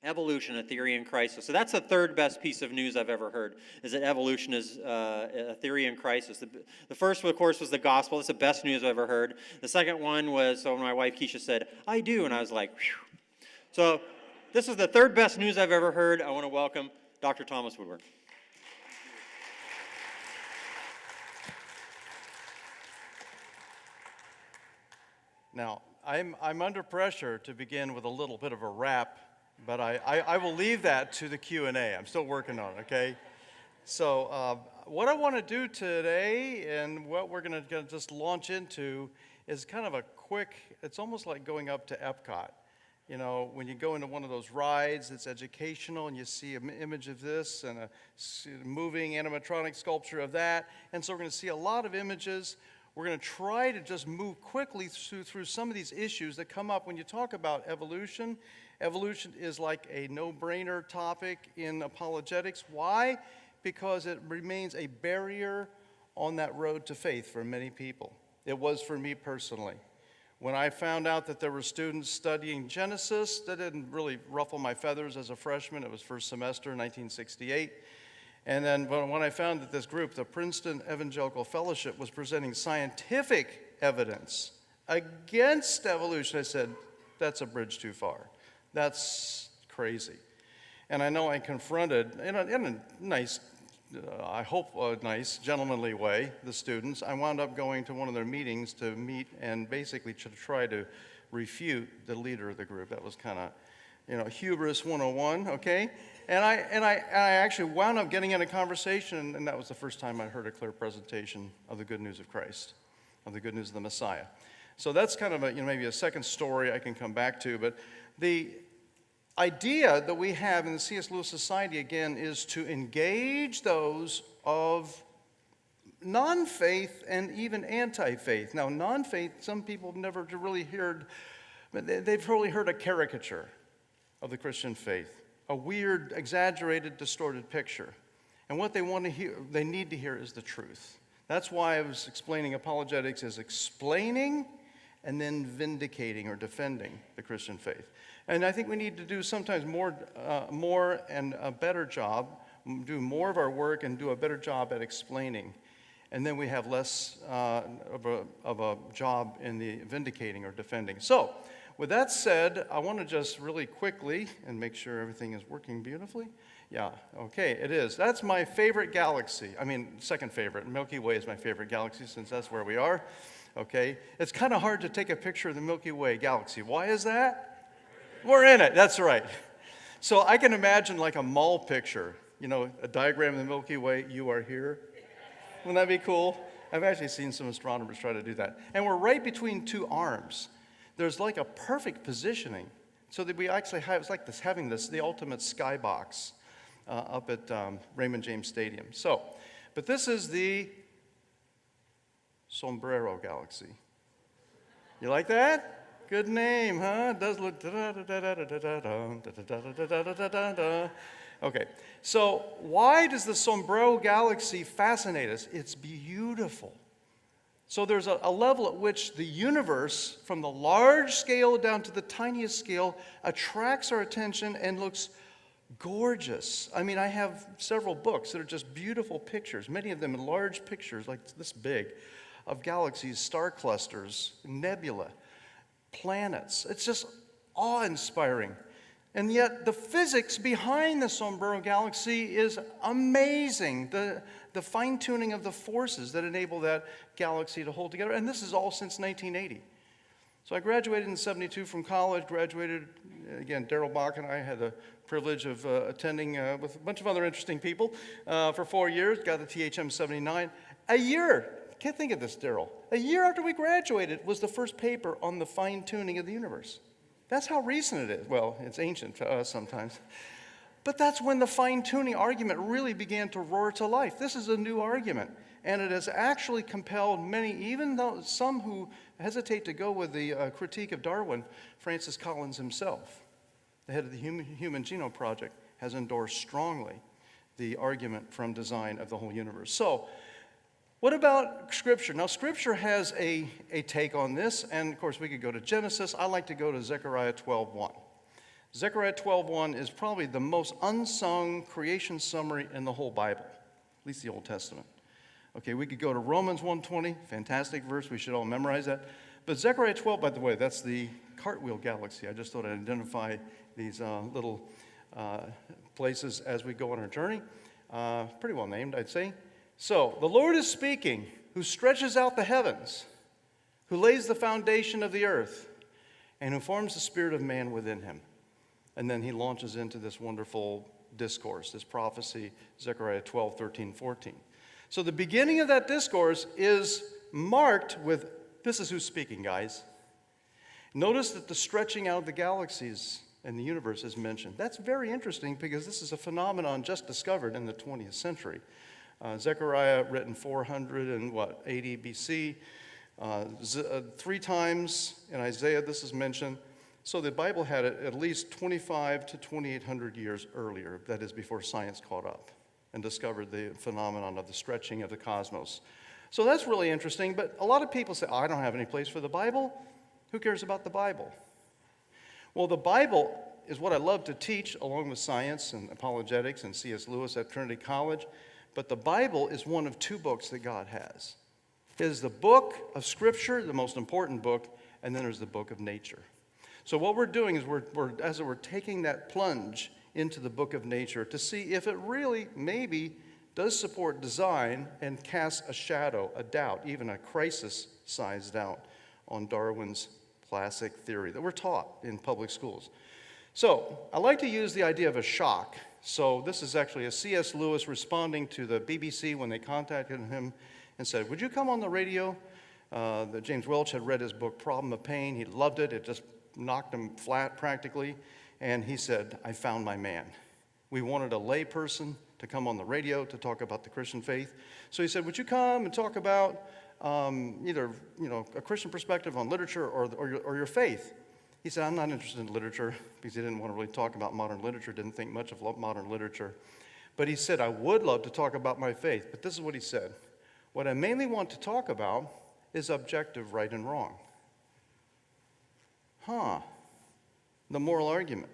Evolution, a theory in crisis. So that's the third best piece of news I've ever heard, is that evolution is a theory in crisis. The first, of course, was the gospel. That's the best news I've ever heard. The second one was, so when my wife Keisha said, "I do," and I was like, "Phew." So this is the third best news I've ever heard. I want to welcome Dr. Thomas Woodward. Now, I'm under pressure to begin with a little bit of a rap, but I will leave that to the Q&A. I'm still working on it, okay? So what I want to do today and what we're going to just launch into is kind of a quick, it's almost like going up to Epcot. You know, when you go into one of those rides, it's educational, and you see an image of this and a moving animatronic sculpture of that. And so we're going to see a lot of images. We're going to try to just move quickly through some of these issues that come up when you talk about evolution. Evolution is like a no-brainer topic in apologetics. Why? Because it remains a barrier on that road to faith for many people. It was for me personally. When I found out that there were students studying Genesis, that didn't really ruffle my feathers as a freshman. It was first semester, 1968. And then when I found that this group, the Princeton Evangelical Fellowship, was presenting scientific evidence against evolution, I said, that's a bridge too far. That's crazy. And I know I confronted, in a nice, I hope a nice, gentlemanly way, the students. I wound up going to one of their meetings to meet and basically to try to refute the leader of the group. That was kind of, hubris 101, okay? And I actually wound up getting in a conversation, and that was the first time I heard a clear presentation of the good news of Christ, of the good news of the Messiah. So that's kind of maybe a second story I can come back to, but the idea that we have in the C.S. Lewis Society, again, is to engage those of non-faith and even anti-faith. Now, non-faith, some people have never really heard, but they've probably heard a caricature of the Christian faith, a weird, exaggerated, distorted picture. And what they want to hear, they need to hear is the truth. That's why I was explaining apologetics as explaining and then vindicating or defending the Christian faith. And I think we need to do sometimes more and a better job, do more of our work and do a better job at explaining. And then we have less of a job in the vindicating or defending. So, with that said, I want to just really quickly and make sure everything is working beautifully. Yeah, okay, it is. That's my favorite galaxy. I mean, second favorite. Milky Way is my favorite galaxy since that's where we are. Okay, it's kind of hard to take a picture of the Milky Way galaxy. Why is that? We're in it, that's right. So I can imagine like a mall picture, a diagram of the Milky Way, you are here. Wouldn't that be cool? I've actually seen some astronomers try to do that. And we're right between two arms. There's like a perfect positioning so that we actually have, it's like this, having the ultimate skybox up at Raymond James Stadium. So, but this is the Sombrero Galaxy. You like that? Good name, huh? It does look Okay, so why does the Sombrero Galaxy fascinate us? It's beautiful. So there's a level at which the universe, from the large scale down to the tiniest scale, attracts our attention and looks gorgeous. I mean, I have several books that are just beautiful pictures, many of them in large pictures like this big, of galaxies, star clusters, nebula, planets. It's just awe-inspiring. And yet the physics behind the Sombrero Galaxy is amazing. The fine-tuning of the forces that enable that galaxy to hold together. And this is all since 1980. So I graduated in 72 from college, graduated, again, Darrell Bach and I had the privilege of attending with a bunch of other interesting people for 4 years, got the THM 79. A year, can't think of this, Darrell. A year after we graduated was the first paper on the fine-tuning of the universe. That's how recent it is. Well, it's ancient to us sometimes. But that's when the fine-tuning argument really began to roar to life. This is a new argument, and it has actually compelled many, even though some who hesitate to go with the critique of Darwin, Francis Collins himself, the head of the Human Genome Project, has endorsed strongly the argument from design of the whole universe. So, what about Scripture? Now, Scripture has a take on this, and of course we could go to Genesis. I like to go to Zechariah 12:1. Zechariah 12:1 is probably the most unsung creation summary in the whole Bible, at least the Old Testament. Okay, we could go to Romans 1:20, fantastic verse, we should all memorize that. But Zechariah 12, by the way, that's the cartwheel galaxy. I just thought I'd identify these little places as we go on our journey. Pretty well named, I'd say. So, the Lord is speaking, who stretches out the heavens, who lays the foundation of the earth, and who forms the spirit of man within him. And then he launches into this wonderful discourse, this prophecy, Zechariah 12, 13, 14. So the beginning of that discourse is marked with, this is who's speaking, guys. Notice that the stretching out of the galaxies and the universe is mentioned. That's very interesting because this is a phenomenon just discovered in the 20th century. Zechariah, written 480 BC. 3 times in Isaiah this is mentioned. So the Bible had it at least 25 to 2,800 years earlier, that is before science caught up and discovered the phenomenon of the stretching of the cosmos. So that's really interesting, but a lot of people say, I don't have any place for the Bible. Who cares about the Bible? Well, the Bible is what I love to teach along with science and apologetics and C.S. Lewis at Trinity College, but the Bible is one of 2 books that God has. It is the book of Scripture, the most important book, and then there's the book of nature. So what we're doing is we're taking that plunge into the book of nature to see if it really maybe does support design and casts a shadow, a doubt, even a crisis-sized doubt on Darwin's classic theory that we're taught in public schools. So I like to use the idea of a shock. So this is actually a C.S. Lewis responding to the BBC when they contacted him and said, would you come on the radio? That James Welch had read his book, Problem of Pain. He loved it. It just knocked him flat practically. And he said, I found my man. We wanted a lay person to come on the radio to talk about the Christian faith. So he said, would you come and talk about either a Christian perspective on literature or your faith? He said, I'm not interested in literature because he didn't want to really talk about modern literature, didn't think much of modern literature. But he said, I would love to talk about my faith. But this is what he said. What I mainly want to talk about is objective right and wrong. The moral argument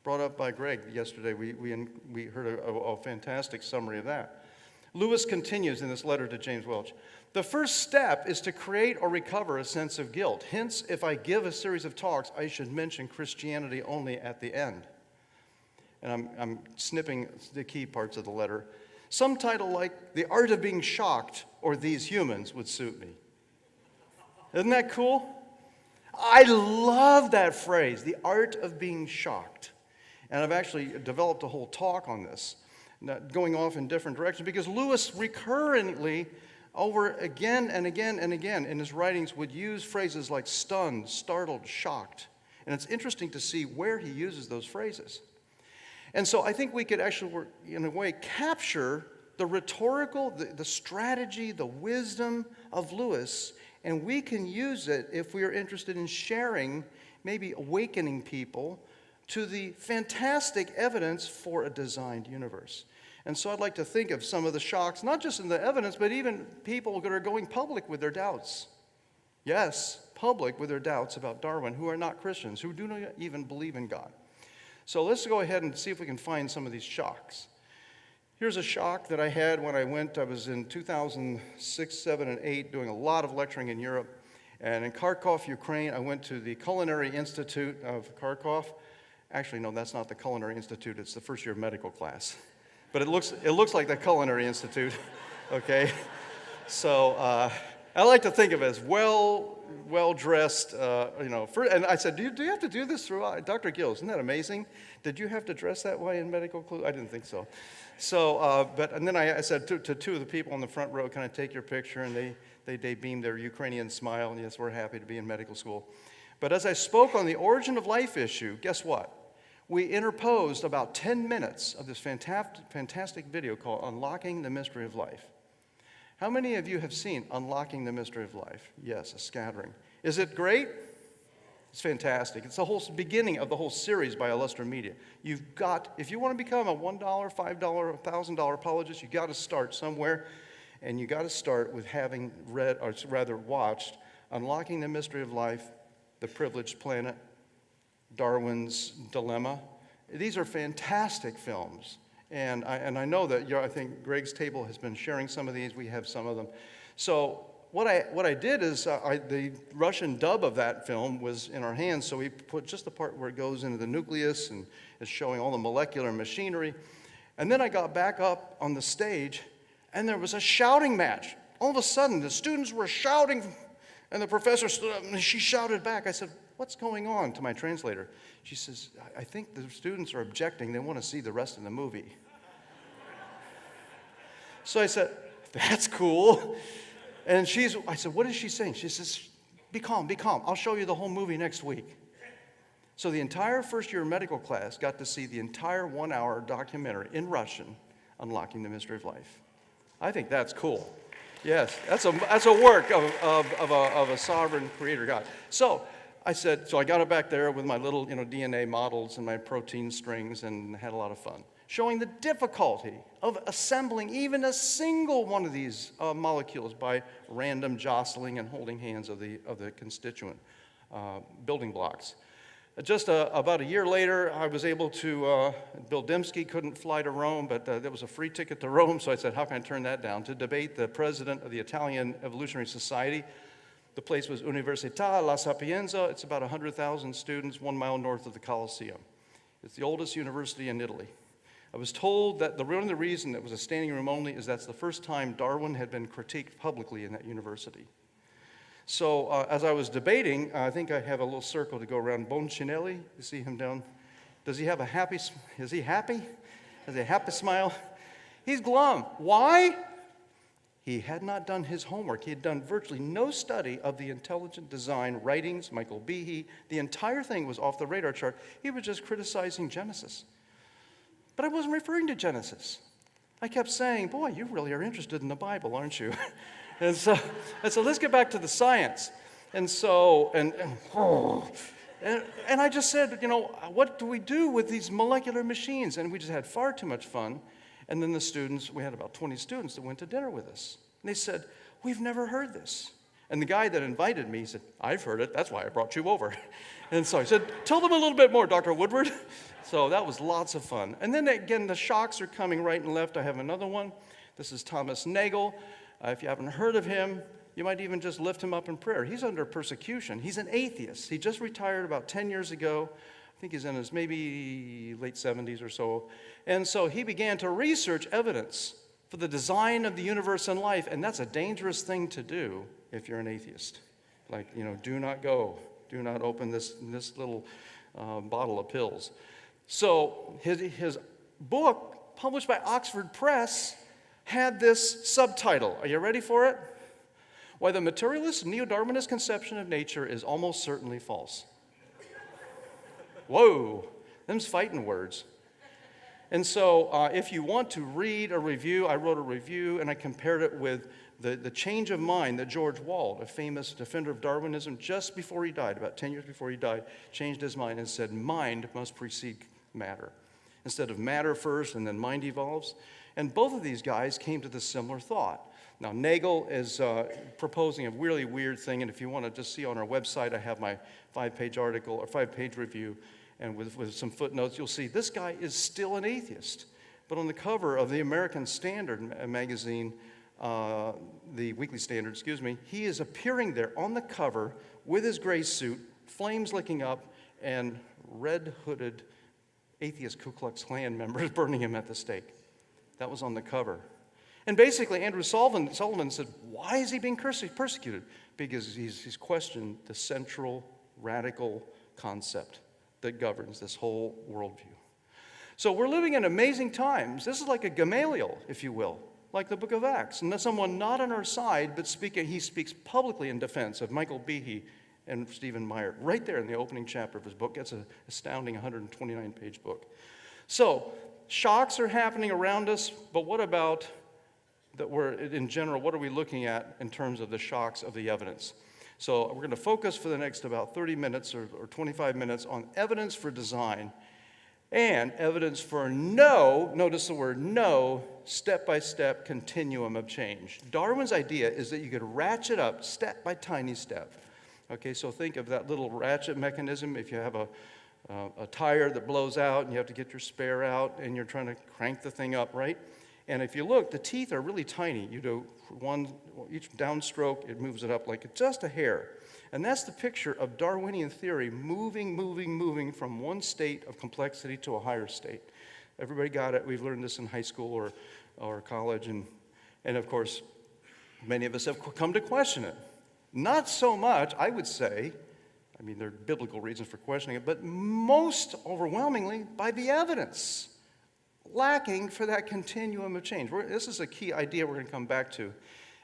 brought up by Greg yesterday. We heard a fantastic summary of that. Lewis continues in this letter to James Welch. The first step is to create or recover a sense of guilt. Hence, if I give a series of talks, I should mention Christianity only at the end. And I'm snipping the key parts of the letter. Some title like The Art of Being Shocked or These Humans would suit me. Isn't that cool? I love that phrase, the art of being shocked. And I've actually developed a whole talk on this, going off in different directions, because Lewis recurrently, over again and again and again in his writings, would use phrases like stunned, startled, shocked. And it's interesting to see where he uses those phrases. And so I think we could actually, in a way, capture the rhetorical, the strategy, the wisdom of Lewis, and we can use it if we are interested in sharing, maybe awakening people to the fantastic evidence for a designed universe. And so I'd like to think of some of the shocks, not just in the evidence, but even people that are going public with their doubts. Yes, public with their doubts about Darwin, who are not Christians, who do not even believe in God. So let's go ahead and see if we can find some of these shocks. Here's a shock that I had when I was in 2006, 7, and 8, doing a lot of lecturing in Europe. And in Kharkov, Ukraine, I went to the Culinary Institute of Kharkov. Actually, no, that's not the Culinary Institute. It's the first year medical class. But it looks like the Culinary Institute, okay? So I like to think of it as well-dressed, and I said, do you have to do this throughout? Dr. Gill, isn't that amazing? Did you have to dress that way in medical school? I didn't think so. So, and then I said to 2 of the people in the front row, can I take your picture? And they beamed their Ukrainian smile, and yes, we're happy to be in medical school. But as I spoke on the origin of life issue, guess what? We interposed about 10 minutes of this fantastic video called Unlocking the Mystery of Life. How many of you have seen Unlocking the Mystery of Life? Yes, a scattering. Is it great? It's fantastic. It's the whole beginning of the whole series by Illustra Media. If you want to become a $1, $5, $1,000 apologist, you've got to start somewhere, and you got to start with having read, or rather watched, Unlocking the Mystery of Life, The Privileged Planet, Darwin's Dilemma. These are fantastic films. And I know that I think Greg's table has been sharing some of these. We have some of them. So what I did is the Russian dub of that film was in our hands, so we put just the part where it goes into the nucleus and is showing all the molecular machinery. And then I got back up on the stage, and there was a shouting match. All of a sudden, the students were shouting, and the professor stood up, and she shouted back. I said, "What's going on?" to my translator. She says, "I think the students are objecting. They want to see the rest of the movie." So I said, "That's cool." And I said, "What is she saying?" She says, be calm. I'll show you the whole movie next week." So the entire first year medical class got to see the entire 1-hour documentary in Russian, Unlocking the Mystery of Life. I think that's cool. Yes, that's a work of a sovereign creator God. So I said, so I got it back there with my little DNA models and my protein strings and had a lot of fun, showing the difficulty of assembling even a single one of these molecules by random jostling and holding hands of the constituent building blocks. Just about a year later, I was able to, Bill Dembski couldn't fly to Rome, but there was a free ticket to Rome, so I said, how can I turn that down? To debate the president of the Italian Evolutionary Society. The place was Università La Sapienza. It's about 100,000 students, 1 mile north of the Colosseum. It's the oldest university in Italy. I was told that one of the reason it was a standing room only is that's the first time Darwin had been critiqued publicly in that university. So as I was debating, I think I have a little circle to go around. Boncinelli, you see him down? Does he have a happy, is he happy? Has he a happy smile? He's glum. Why? He had not done his homework. He had done virtually no study of the intelligent design writings, Michael Behe. The entire thing was off the radar chart. He was just criticizing Genesis. But I wasn't referring to Genesis. I kept saying, boy, you really are interested in the Bible, aren't you? And so let's get back to the science. And I just said, what do we do with these molecular machines? And we just had far too much fun. And then the students, we had about 20 students that went to dinner with us. And they said, we've never heard this. And the guy that invited me, he said, I've heard it. That's why I brought you over. And so I said, tell them a little bit more, Dr. Woodward. So that was lots of fun. And then again, the shocks are coming right and left. I have another one. This is Thomas Nagel. If you haven't heard of him, you might even just lift him up in prayer. He's under persecution. He's an atheist. He just retired about 10 years ago. I think he's in his maybe late 70s or so. And so he began to research evidence for the design of the universe and life. And that's a dangerous thing to do if you're an atheist. Like, do not go. Do not open this little bottle of pills. So his book, published by Oxford Press, had this subtitle. Are you ready for it? Why the materialist neo-Darwinist conception of nature is almost certainly false. Whoa, them's fighting words. And so if you want to read a review, I wrote a review and I compared it with the change of mind that George Wald, a famous defender of Darwinism, just before he died, about 10 years before he died, changed his mind and said mind must precede matter. Instead of matter first and then mind evolves. And both of these guys came to the similar thought. Now, Nagel is proposing a really weird thing, and if you want to just see on our website, I have my 5-page article or 5-page review, and with some footnotes, you'll see this guy is still an atheist. But on the cover of the American Standard magazine, the Weekly Standard, he is appearing there on the cover with his gray suit, flames licking up, and red-hooded atheist Ku Klux Klan members burning him at the stake. That was on the cover. And basically, Andrew Sullivan said, why is he being persecuted? Because he's questioned the central radical concept that governs this whole worldview. So we're living in amazing times. This is like a Gamaliel, if you will, like the book of Acts. And that's someone not on our side, but he speaks publicly in defense of Michael Behe and Stephen Meyer, right there in the opening chapter of his book. It's an astounding 129-page book. So shocks are happening around us, but what about in general, what are we looking at in terms of the shocks of the evidence? So we're going to focus for the next about 30 minutes or 25 minutes on evidence for design and evidence for notice the word no, step-by-step continuum of change. Darwin's idea is that you could ratchet up step by tiny step. Okay, so think of that little ratchet mechanism. If you have a a tire that blows out and you have to get your spare out and you're trying to crank the thing up, right? And if you look, the teeth are really tiny. You do each downstroke, it moves it up like just a hair. And that's the picture of Darwinian theory moving from one state of complexity to a higher state. Everybody got it. We've learned this in high school or college. And of course, many of us have come to question it. Not so much, I would say, I mean, there are biblical reasons for questioning it, but most overwhelmingly by the evidence, lacking for that continuum of change. This is a key idea we're going to come back to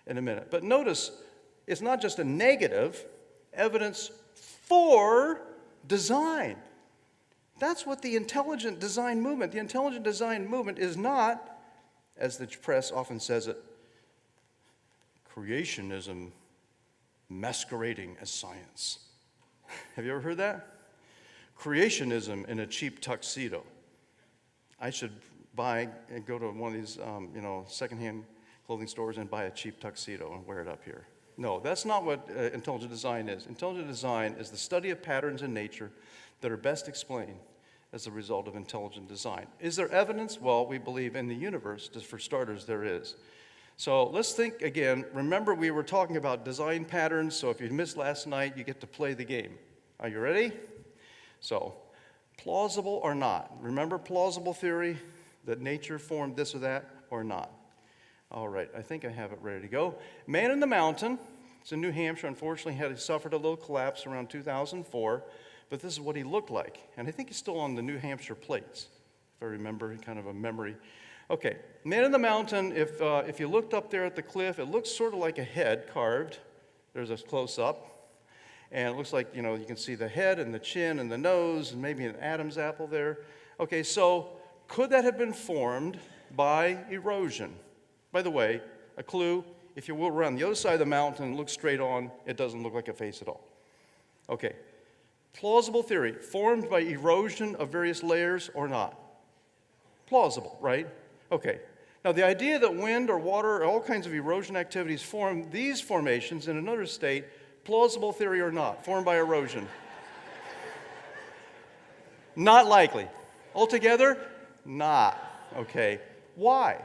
in a minute. But notice, it's not just a negative, evidence for design. That's what the intelligent design movement is not, as the press often says it, creationism masquerading as science. Have you ever heard that? Creationism in a cheap tuxedo. I should go to one of these, secondhand clothing stores and buy a cheap tuxedo and wear it up here. No, that's not what intelligent design is. Intelligent design is the study of patterns in nature that are best explained as a result of intelligent design. Is there evidence? Well, we believe in the universe, for starters, there is. So let's think again. Remember, we were talking about design patterns, so if you missed last night, you get to play the game. Are you ready? So, plausible or not? Remember plausible theory, that nature formed this or that, or not? All right, I think I have it ready to go. Man in the Mountain, it's in New Hampshire. Unfortunately, he suffered a little collapse around 2004, but this is what he looked like. And I think he's still on the New Hampshire plates, if I remember, kind of a memory. Okay, Man in the Mountain, if you looked up there at the cliff, it looks sort of like a head carved. There's a close-up. And it looks like, you can see the head and the chin and the nose and maybe an Adam's apple there. Okay, so could that have been formed by erosion? By the way, a clue, if you will, around the other side of the mountain and look straight on, it doesn't look like a face at all. Okay, plausible theory, formed by erosion of various layers or not? Plausible, right? Okay. Now, the idea that wind or water or all kinds of erosion activities form these formations in another state, plausible theory or not, formed by erosion? Not likely. Altogether, not. Okay. Why?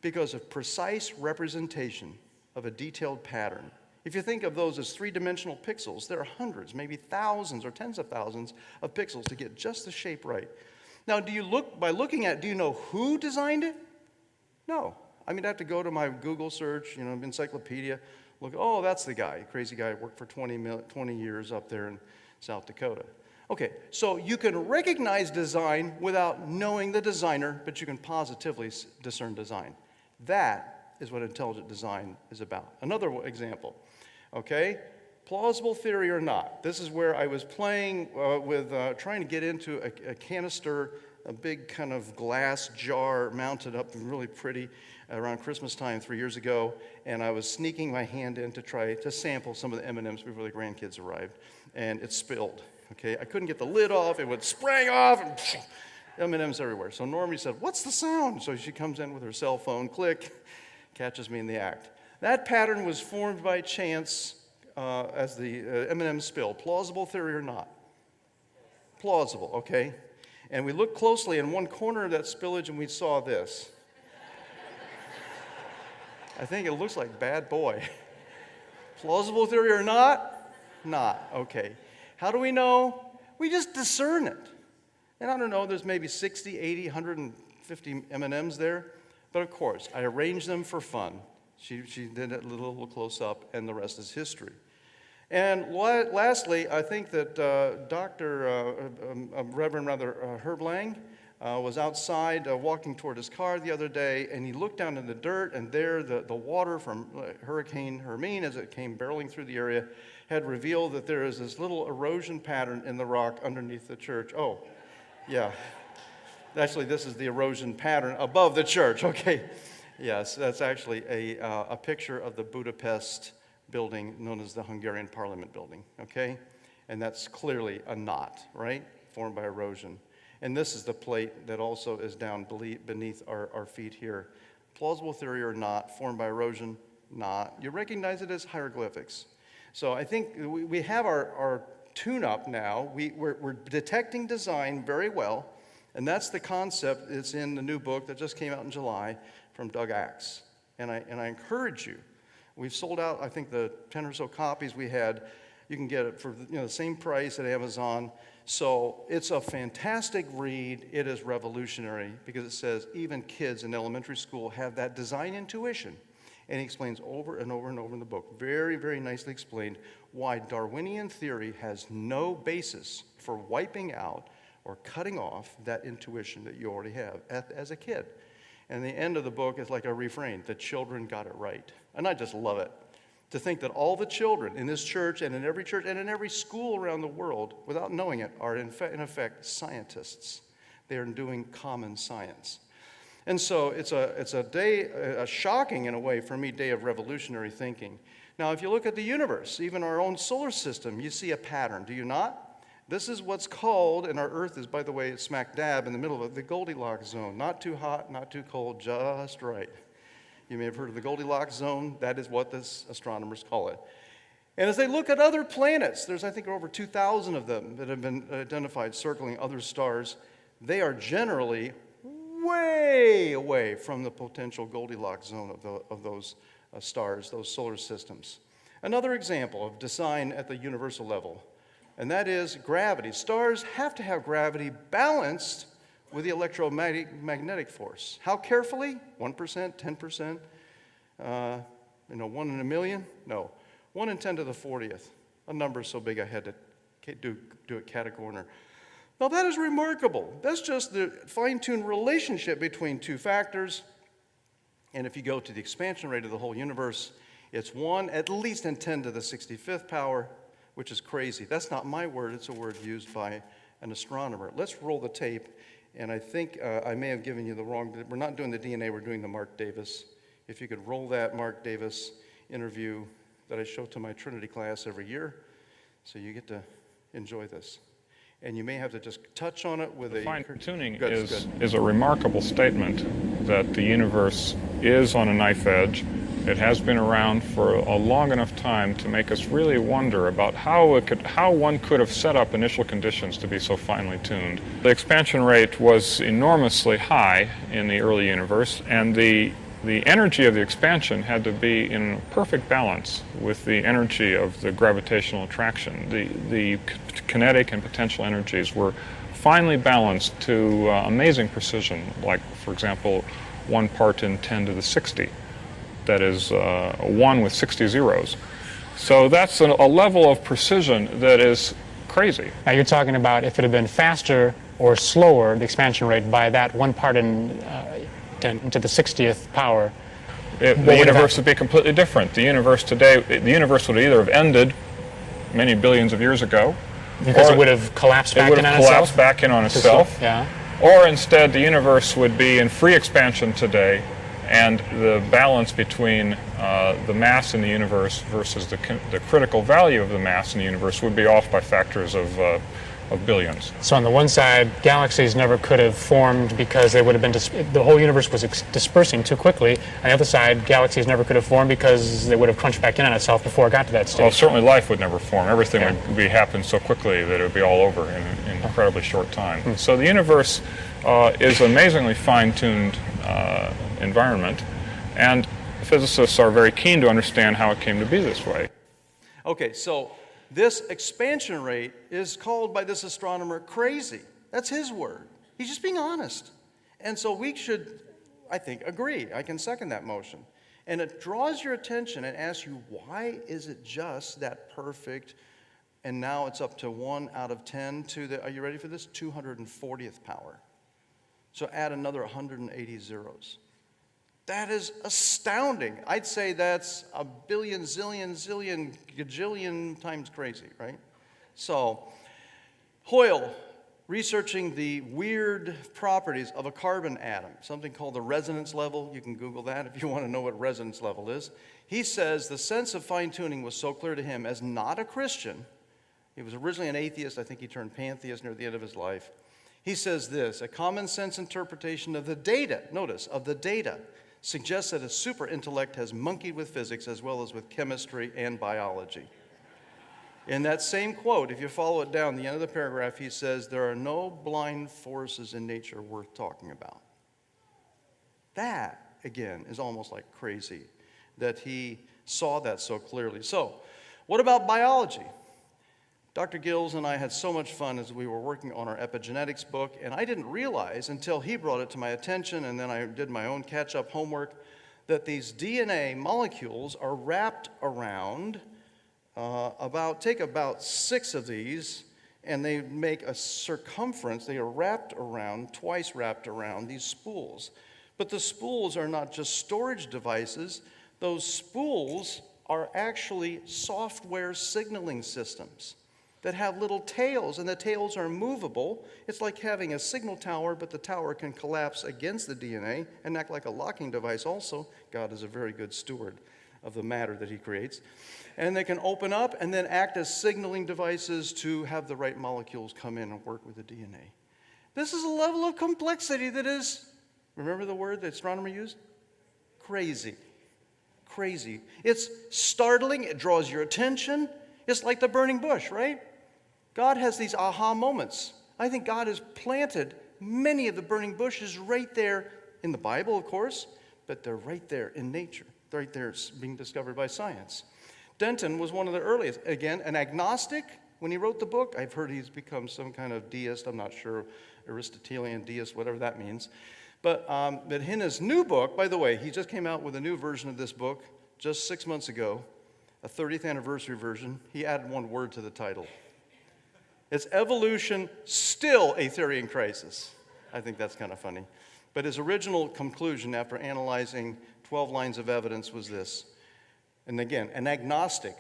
Because of precise representation of a detailed pattern. If you think of those as three-dimensional pixels, there are hundreds, maybe thousands or tens of thousands of pixels to get just the shape right. Now, do you know who designed it? No. I mean, I have to go to my Google search, encyclopedia, look, oh, that's the guy, crazy guy, worked for 20 years up there in South Dakota. Okay, so you can recognize design without knowing the designer, but you can positively discern design. That is what intelligent design is about. Another example, okay? Plausible theory or not. This is where I was playing with trying to get into a canister, a big kind of glass jar mounted up and really pretty around Christmas time 3 years ago, and I was sneaking my hand in to try to sample some of the M&Ms before the grandkids arrived, and it spilled, okay? I couldn't get the lid off, it would sprang off, and M&Ms everywhere. So Normie said, "What's the sound?" So she comes in with her cell phone, click, catches me in the act. That pattern was formed by chance as the M&M spill. Plausible theory or not? Plausible, okay? And we looked closely in one corner of that spillage and we saw this. I think it looks like Bad Boy. Plausible theory or not? Not, okay. How do we know? We just discern it. And I don't know, there's maybe 60, 80, 150 M&Ms there. But of course, I arranged them for fun. She did it a little close up, and the rest is history. And lastly, I think that Reverend Herb Lang was outside walking toward his car the other day, and he looked down in the dirt, and there the water from Hurricane Hermine, as it came barreling through the area, had revealed that there is this little erosion pattern in the rock underneath the church. Oh, yeah. Actually, this is the erosion pattern above the church. Okay. Yes, that's actually a picture of the Budapest building known as the Hungarian Parliament building. Okay? And that's clearly a knot, right? Formed by erosion. And this is the plate that also is down beneath our feet here. Plausible theory or not, formed by erosion? Not. You recognize it as hieroglyphics. So I think we have our tune-up now. We're detecting design very well, and that's the concept. It's in the new book that just came out in July from Doug Axe. And I encourage you. We've sold out, I think, the 10 or so copies we had. You can get it for the same price at Amazon. So it's a fantastic read. It is revolutionary because it says even kids in elementary school have that design intuition. And he explains over and over and over in the book, very, very nicely explained, why Darwinian theory has no basis for wiping out or cutting off that intuition that you already have as a kid. And the end of the book is like a refrain, the children got it right. And I just love it. To think that all the children in this church and in every school around the world, without knowing it, are in effect scientists. They are doing common science. And so it's a day, a shocking in a way for me, day of revolutionary thinking. Now, if you look at the universe, even our own solar system, you see a pattern, do you not? This is what's called, and our Earth is, by the way, smack dab in the middle of it, the Goldilocks zone. Not too hot, not too cold, just right. You may have heard of the Goldilocks zone. That is what the astronomers call it. And as they look at other planets, there's, I think, over 2,000 of them that have been identified circling other stars. They are generally way away from the potential Goldilocks zone of those stars, those solar systems. Another example of design at the universal level, and that is gravity. Stars have to have gravity balanced with the electromagnetic force. How carefully? 1%, 10%? 1 in a million? No. 1 in 10 to the 40th. A number so big I had to do it cat-a-corner. Now that is remarkable. That's just the fine-tuned relationship between two factors. And if you go to the expansion rate of the whole universe, it's 1 at least in 10 to the 65th power, which is crazy. That's not my word. It's a word used by an astronomer. Let's roll the tape. And I think I may have given you the wrong, we're not doing the DNA, we're doing the Mark Davis. If you could roll that Mark Davis interview that I show to my Trinity class every year, so you get to enjoy this. And you may have to just touch on it with fine-tuning is a remarkable statement that the universe is on a knife edge. It has been around for a long enough time to make us really wonder about how one could have set up initial conditions to be so finely tuned. The expansion rate was enormously high in the early universe, and the energy of the expansion had to be in perfect balance with the energy of the gravitational attraction. The kinetic and potential energies were finely balanced to amazing precision, like, for example, 1 part in 10 to the 60. That is 1 with 60 zeros. So that's a level of precision that is crazy. Now you're talking about if it had been faster or slower, the expansion rate by that 1 part in 10 to the 60th power. The universe would be completely different. The universe today, the universe would either have ended many billions of years ago, because it would have collapsed back in on itself. It would have collapsed back in on itself. Yeah. Or instead, the universe would be in free expansion today, and the balance between the mass in the universe versus the critical value of the mass in the universe would be off by factors of billions. So on the one side, galaxies never could have formed because they would have been the whole universe was dispersing too quickly. On the other side, galaxies never could have formed because they would have crunched back in on itself before it got to that stage. Well, certainly life would never form. Everything would be happen so quickly that it would be all over in an incredibly short time. So the universe is an amazingly fine-tuned environment, and physicists are very keen to understand how it came to be this way. Okay, so this expansion rate is called by this astronomer crazy. That's his word. He's just being honest. And so we should, I think, agree. I can second that motion. And it draws your attention and asks you, why is it just that perfect? And now it's up to 1 out of 10 to the, are you ready for this? 240th power. So add another 180 zeros. That is astounding. I'd say that's a billion, zillion, zillion, gajillion times crazy, right? So, Hoyle, researching the weird properties of a carbon atom, something called the resonance level. You can Google that if you want to know what resonance level is. He says the sense of fine-tuning was so clear to him as not a Christian. He was originally an atheist. I think he turned pantheist near the end of his life. He says this, a common sense interpretation of the data, notice, of the data, suggests that a super intellect has monkeyed with physics as well as with chemistry and biology. In that same quote, if you follow it down, the end of the paragraph, he says, there are no blind forces in nature worth talking about. That, again, is almost like crazy that he saw that so clearly. So, what about biology? Dr. Gills and I had so much fun as we were working on our epigenetics book, and I didn't realize until he brought it to my attention, and then I did my own catch-up homework, that these DNA molecules are wrapped around take about 6 of these, and they make a circumference. They are twice wrapped around these spools. But the spools are not just storage devices. Those spools are actually software signaling systems that have little tails, and the tails are movable. It's like having a signal tower, but the tower can collapse against the DNA and act like a locking device also. God is a very good steward of the matter that he creates. And they can open up and then act as signaling devices to have the right molecules come in and work with the DNA. This is a level of complexity that is, remember the word that astronomer used? Crazy. Crazy. It's startling. It draws your attention. It's like the burning bush, right? God has these aha moments. I think God has planted many of the burning bushes right there in the Bible, of course, but they're right there in nature. They're right there being discovered by science. Denton was one of the earliest. Again, an agnostic when he wrote the book. I've heard he's become some kind of deist. I'm not sure, Aristotelian deist, whatever that means. But in his new book, by the way, he just came out with a new version of this book just 6 months ago, a 30th anniversary version. He added one word to the title. It's Evolution, Still a Theory in Crisis. I think that's kind of funny. But his original conclusion after analyzing 12 lines of evidence was this. And again, an agnostic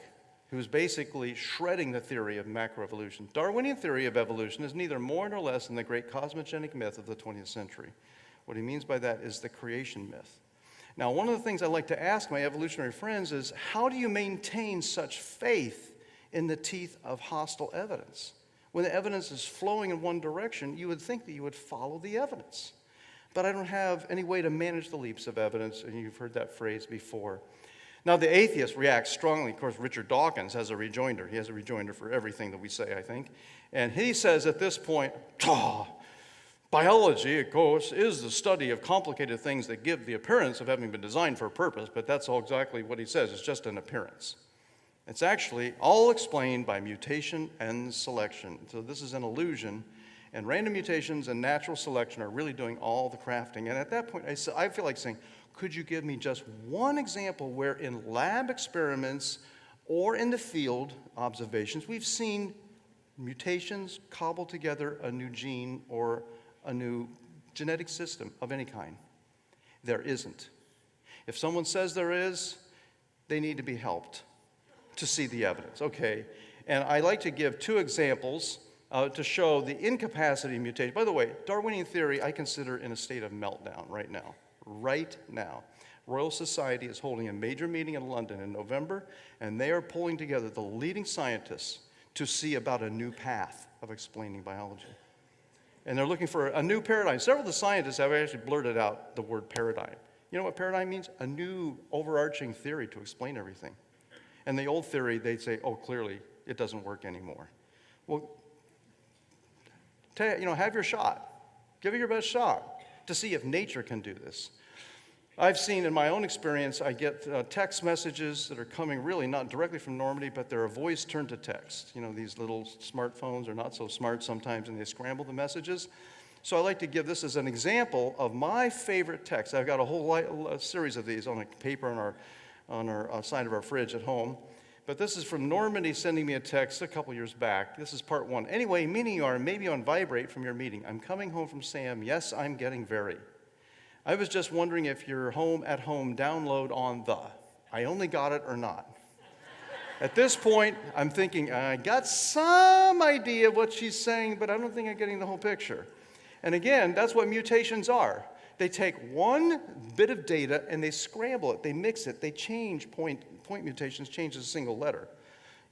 who is basically shredding the theory of macroevolution. Darwinian theory of evolution is neither more nor less than the great cosmogenic myth of the 20th century. What he means by that is the creation myth. Now, one of the things I like to ask my evolutionary friends is, how do you maintain such faith in the teeth of hostile evidence? When the evidence is flowing in one direction, you would think that you would follow the evidence. But I don't have any way to manage the leaps of evidence, and you've heard that phrase before. Now, the atheist reacts strongly. Of course, Richard Dawkins has a rejoinder. He has a rejoinder for everything that we say, I think. And he says at this point, biology, of course, is the study of complicated things that give the appearance of having been designed for a purpose, but that's all exactly what he says. It's just an appearance. It's actually all explained by mutation and selection. So this is an illusion, and random mutations and natural selection are really doing all the crafting. And at that point, I feel like saying, could you give me just one example where in lab experiments or in the field observations, we've seen mutations cobble together a new gene or a new genetic system of any kind? There isn't. If someone says there is, they need to be helped to see the evidence. Okay, and I like to give 2 examples to show the incapacity mutation. By the way, Darwinian theory I consider in a state of meltdown right now. Right now. Royal Society is holding a major meeting in London in November, and they are pulling together the leading scientists to see about a new path of explaining biology. And they're looking for a new paradigm. Several of the scientists have actually blurted out the word paradigm. You know what paradigm means? A new overarching theory to explain everything. And the old theory, they'd say, oh, clearly, it doesn't work anymore. Well, have your shot. Give it your best shot to see if nature can do this. I've seen in my own experience, I get text messages that are coming really not directly from Normandy, but they're a voice turned to text. You know, these little smartphones are not so smart sometimes, and they scramble the messages. So I like to give this as an example of my favorite text. I've got a whole series of these on a paper on our side of our fridge at home. But this is from Normandy sending me a text a couple years back. This is part 1. Anyway, meaning you are maybe on vibrate from your meeting. I'm coming home from Sam. Yes, I'm getting very. I was just wondering if you're at home, download on the. I only got it or not. At this point, I'm thinking, I got some idea of what she's saying, but I don't think I'm getting the whole picture. And again, that's what mutations are. They take one bit of data and they scramble it, they mix it, they change point mutations, changes a single letter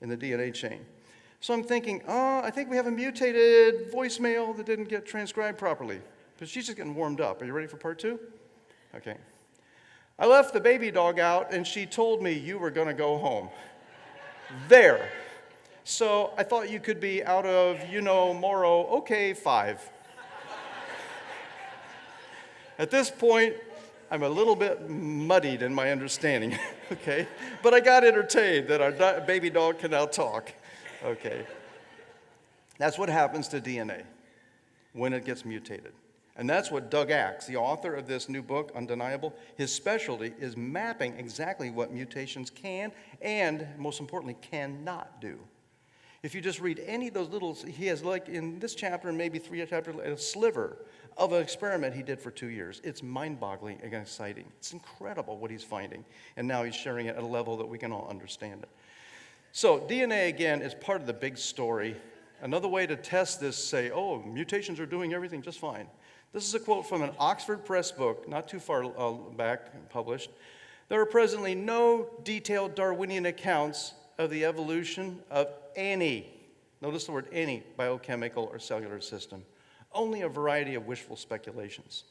in the DNA chain. So I'm thinking, I think we have a mutated voicemail that didn't get transcribed properly. But she's just getting warmed up. Are you ready for part 2? Okay. I left the baby dog out, and she told me you were going to go home. There. So I thought you could be out of, Moro, okay, 5. At this point, I'm a little bit muddied in my understanding, okay? But I got entertained that our baby dog can now talk, okay? That's what happens to DNA when it gets mutated. And that's what Doug Axe, the author of this new book, Undeniable, his specialty is mapping exactly what mutations can and, most importantly, cannot do. If you just read any of those little, he has like in this chapter and maybe 3 chapters, a sliver of an experiment he did for 2 years. It's mind-boggling and exciting. It's incredible what he's finding. And now he's sharing it at a level that we can all understand it. So DNA, again, is part of the big story. Another way to test this, say, oh, mutations are doing everything just fine. This is a quote from an Oxford Press book, not too far back published. There are presently no detailed Darwinian accounts of the evolution of any, notice the word any, biochemical or cellular system. Only a variety of wishful speculations,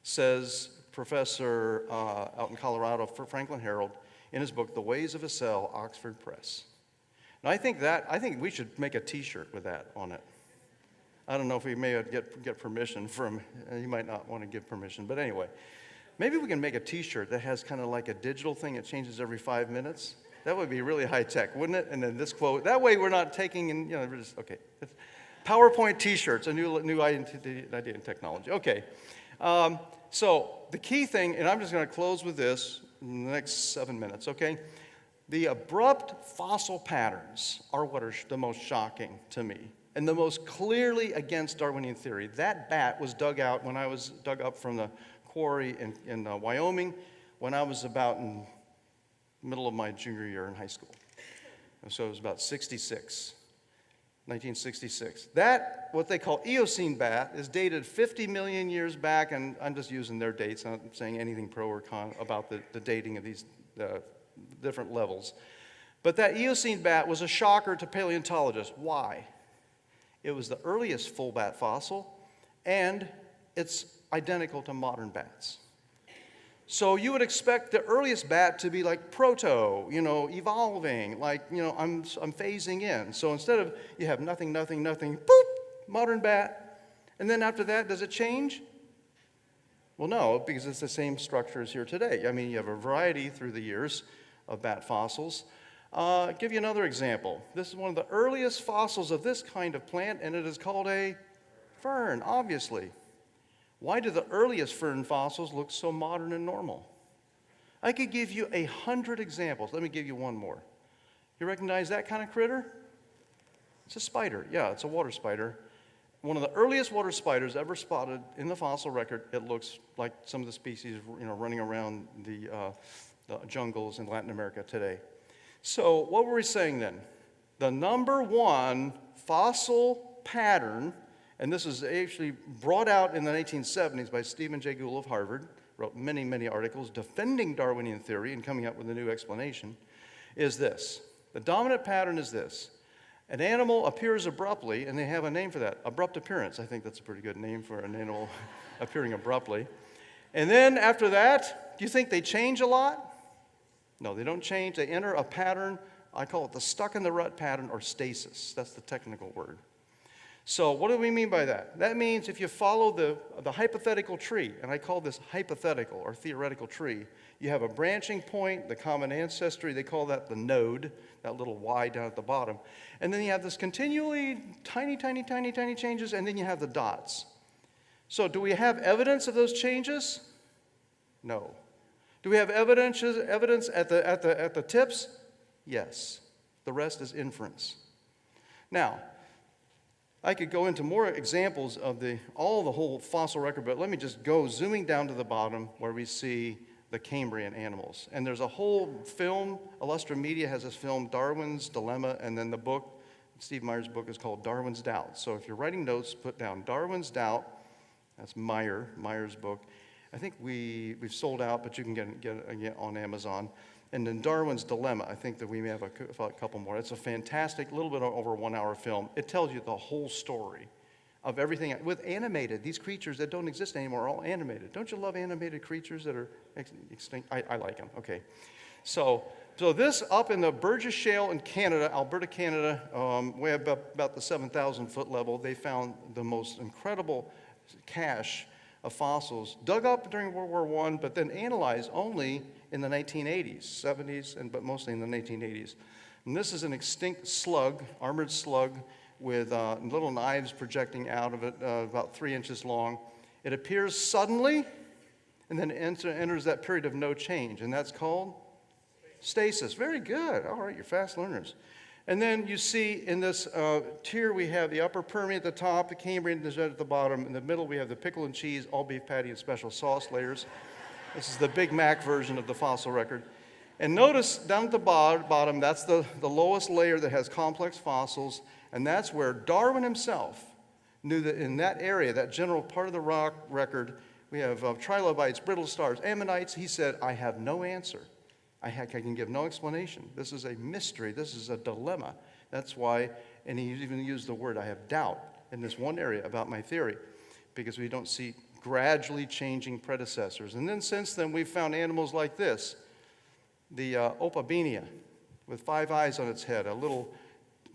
says Professor out in Colorado, Franklin Harold, in his book, The Ways of a Cell, Oxford Press. Now, I think we should make a T-shirt with that on it. I don't know if we may get permission from, you might not want to give permission, but anyway. Maybe we can make a T-shirt that has kind of like a digital thing that changes every 5 minutes. That would be really high tech, wouldn't it? And then this quote, that way we're not taking, and we're just, okay. PowerPoint T-shirts, a new idea in technology. Okay, so the key thing, and I'm just going to close with this in the next 7 minutes, okay? The abrupt fossil patterns are what are the most shocking to me and the most clearly against Darwinian theory. That bat was dug up from the quarry in Wyoming when I was about in the middle of my junior year in high school. So it was about 1966. That, what they call Eocene bat, is dated 50 million years back, and I'm just using their dates. I'm not saying anything pro or con about the dating of these different levels. But that Eocene bat was a shocker to paleontologists. Why? It was the earliest full bat fossil, and it's identical to modern bats. So you would expect the earliest bat to be like proto, evolving, like, I'm phasing in. So instead of, you have nothing, boop, modern bat. And then after that, does it change? Well, no, because it's the same structure as here today. I mean, you have a variety through the years of bat fossils. I'll give you another example. This is one of the earliest fossils of this kind of plant, and it is called a fern, obviously. Why do the earliest fern fossils look so modern and normal? I could give you 100 examples. Let me give you one more. You recognize that kind of critter? It's a spider. Yeah, it's a water spider. One of the earliest water spiders ever spotted in the fossil record. It looks like some of the species, running around the jungles in Latin America today. So what were we saying then? The number one fossil pattern, and this was actually brought out in the 1970s by Stephen Jay Gould of Harvard, wrote many, many articles defending Darwinian theory and coming up with a new explanation, is this. The dominant pattern is this. An animal appears abruptly, and they have a name for that, abrupt appearance. I think that's a pretty good name for an animal appearing abruptly. And then after that, do you think they change a lot? No, they don't change. They enter a pattern. I call it the stuck in the rut pattern, or stasis. That's the technical word. So what do we mean by that? That means if you follow the hypothetical tree, and I call this hypothetical or theoretical tree, you have a branching point, the common ancestry, they call that the node, that little Y down at the bottom. And then you have this continually tiny changes, and then you have the dots. So do we have evidence of those changes? No. Do we have evidence at the tips? Yes. The rest is inference. Now, I could go into more examples of the whole fossil record, but let me just go zooming down to the bottom where we see the Cambrian animals. And there's a whole film, Illustra Media has this film, Darwin's Dilemma, and then the book, Steve Meyer's book, is called Darwin's Doubt. So if you're writing notes, put down Darwin's Doubt. That's Meyer's book. I think we've sold out, but you can get it on Amazon. And then Darwin's Dilemma, I think that we may have a couple more. It's a fantastic, little bit over 1 hour film. It tells you the whole story of everything. With animated, these creatures that don't exist anymore are all animated. Don't you love animated creatures that are extinct? I like them, okay. So So this up in the Burgess Shale in Canada, Alberta, Canada, way about the 7,000 foot level, they found the most incredible cache of fossils dug up during World War I, but then analyzed only in the 1980s, 70s, but mostly in the 1980s. And this is an extinct slug, armored slug, with little knives projecting out of it, about 3 inches long. It appears suddenly, and then enters that period of no change, and that's called stasis. Very good. All right, you're fast learners. And then you see in this tier we have the upper Permian at the top, the Cambrian at the bottom. In the middle we have the pickle and cheese, all beef patty and special sauce layers. This is the Big Mac version of the fossil record. And notice down at the bottom, that's the lowest layer that has complex fossils, and that's where Darwin himself knew that in that area, that general part of the rock record, we have trilobites, brittle stars, ammonites. He said, I have no answer. I can give no explanation. This is a mystery. This is a dilemma. That's why, and he even used the word, I have doubt in this one area about my theory, because we don't see gradually changing predecessors. And then since then, we've found animals like this, the Opabinia, with 5 eyes on its head, a little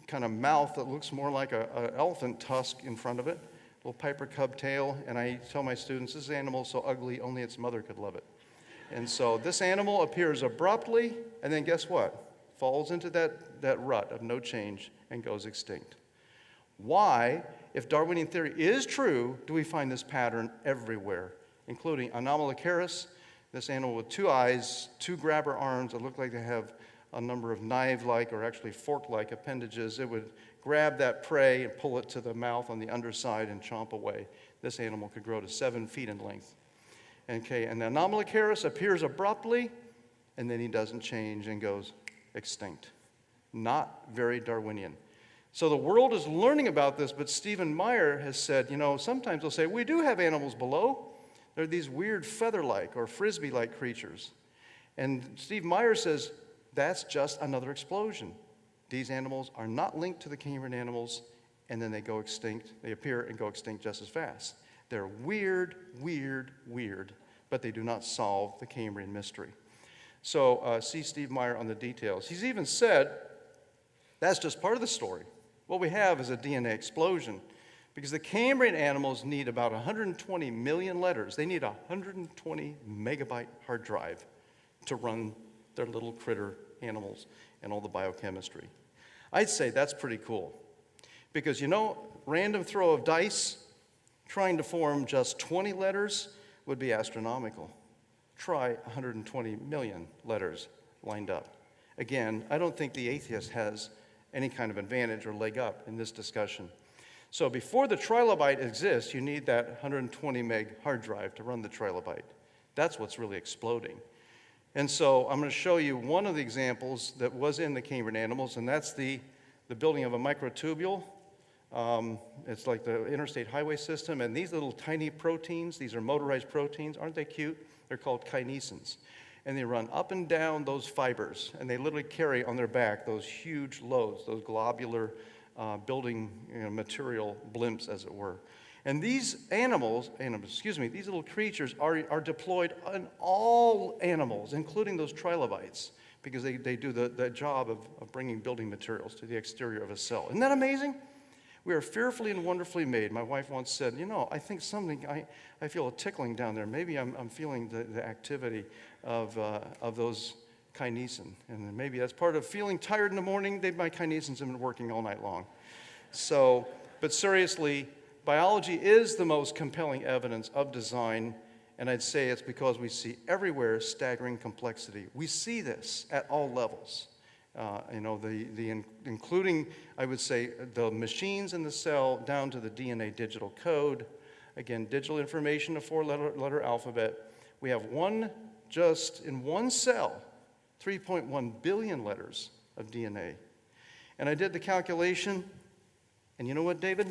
kind of mouth that looks more like an elephant tusk in front of it, little Piper cub tail, and I tell my students, this animal is so ugly, only its mother could love it. And so this animal appears abruptly, and then guess what? Falls into that rut of no change and goes extinct. Why, if Darwinian theory is true, do we find this pattern everywhere, including Anomalocaris, this animal with 2 eyes, 2 grabber arms that look like they have a number of knife-like or actually fork-like appendages. It would grab that prey and pull it to the mouth on the underside and chomp away. This animal could grow to 7 feet in length. Okay, and the Anomalocaris appears abruptly, and then he doesn't change and goes extinct. Not very Darwinian. So the world is learning about this, but Stephen Meyer has said, sometimes they'll say, we do have animals below. They're these weird feather-like or frisbee-like creatures. And Steve Meyer says, that's just another explosion. These animals are not linked to the Cambrian animals, and then they go extinct. They appear and go extinct just as fast. They're weird, weird, weird, but they do not solve the Cambrian mystery. So see Steve Meyer on the details. He's even said that's just part of the story. What we have is a DNA explosion, because the Cambrian animals need about 120 million letters. They need a 120 megabyte hard drive to run their little critter animals and all the biochemistry. I'd say that's pretty cool, because random throw of dice, trying to form just 20 letters would be astronomical. Try 120 million letters lined up. Again, I don't think the atheist has any kind of advantage or leg up in this discussion. So before the trilobite exists, you need that 120 meg hard drive to run the trilobite. That's what's really exploding. And so I'm going to show you one of the examples that was in the Cambrian animals, and that's the building of a microtubule. It's like the interstate highway system, and these little tiny proteins, these are motorized proteins, aren't they cute? They're called kinesins. And they run up and down those fibers, and they literally carry on their back those huge loads, those globular building material blimps, as it were. And these these little creatures are deployed on all animals, including those trilobites, because they do the job of bringing building materials to the exterior of a cell. Isn't that amazing? We are fearfully and wonderfully made. My wife once said, I think I feel a tickling down there. Maybe I'm feeling the activity of those kinesin. And maybe that's part of feeling tired in the morning. My kinesins have been working all night long. So, but seriously, biology is the most compelling evidence of design, and I'd say it's because we see everywhere staggering complexity. We see this at all levels. Including, I would say, the machines in the cell down to the DNA digital code. Again, digital information, a 4-letter alphabet. We have just in one cell, 3.1 billion letters of DNA. And I did the calculation, and you know what, David?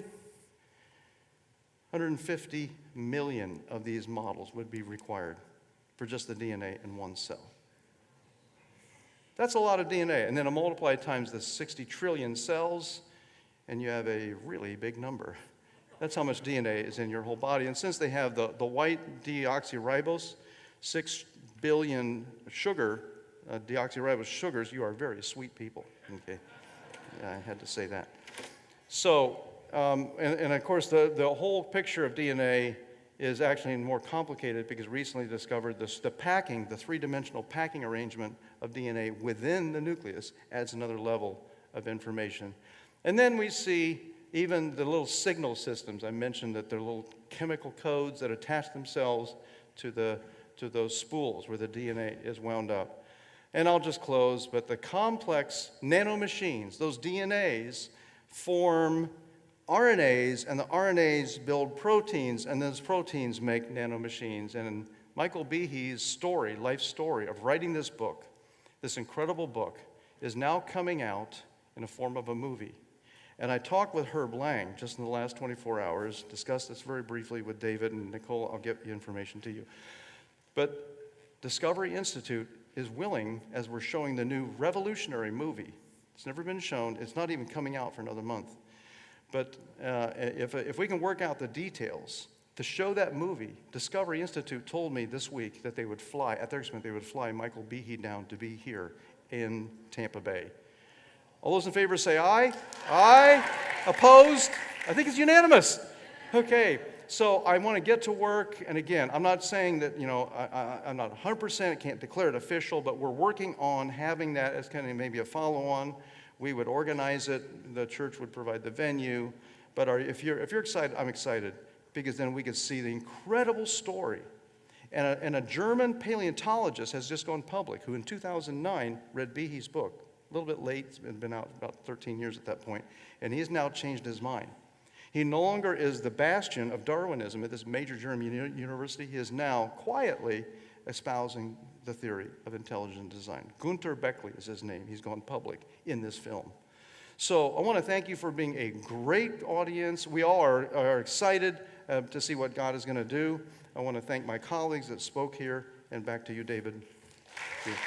150 million of these models would be required for just the DNA in one cell. That's a lot of DNA. And then multiply times the 60 trillion cells, and you have a really big number. That's how much DNA is in your whole body. And since they have the white deoxyribose, 6 billion sugar deoxyribose sugars, you are very sweet people. Okay, yeah, I had to say that. So, and of course, the whole picture of DNA is actually more complicated because recently discovered the packing, the three-dimensional packing arrangement of DNA within the nucleus adds another level of information. And then we see even the little signal systems. I mentioned that they're little chemical codes that attach themselves to those spools where the DNA is wound up. And I'll just close, but the complex nanomachines, those DNAs, form RNAs, and the RNAs build proteins, and those proteins make nanomachines. And in Michael Behe's story, life story of writing this book, this incredible book, is now coming out in the form of a movie. And I talked with Herb Lang just in the last 24 hours, discussed this very briefly with David and Nicole. I'll get the information to you. But Discovery Institute is willing, as we're showing the new revolutionary movie. It's never been shown. It's not even coming out for another month. But if we can work out the details to show that movie, Discovery Institute told me this week that they would fly, at their expense, they would fly Michael Behe down to be here in Tampa Bay. All those in favor say aye. Aye. Opposed? I think it's unanimous. Okay, so I want to get to work. And again, I'm not saying that, I'm not 100%, I can't declare it official, but we're working on having that as kind of maybe a follow-on. We would organize it. The church would provide the venue. But if you're excited, I'm excited, because then we could see the incredible story. And a German paleontologist has just gone public, who in 2009 read Behe's book. A little bit late, it's been out about 13 years at that point, and he's now changed his mind. He no longer is the bastion of Darwinism at this major German university. He is now quietly espousing the theory of intelligent design. Gunther Beckley is his name. He's gone public in this film. So I want to thank you for being a great audience. We all are excited to see what God is going to do. I want to thank my colleagues that spoke here, and back to you, David. Thank you.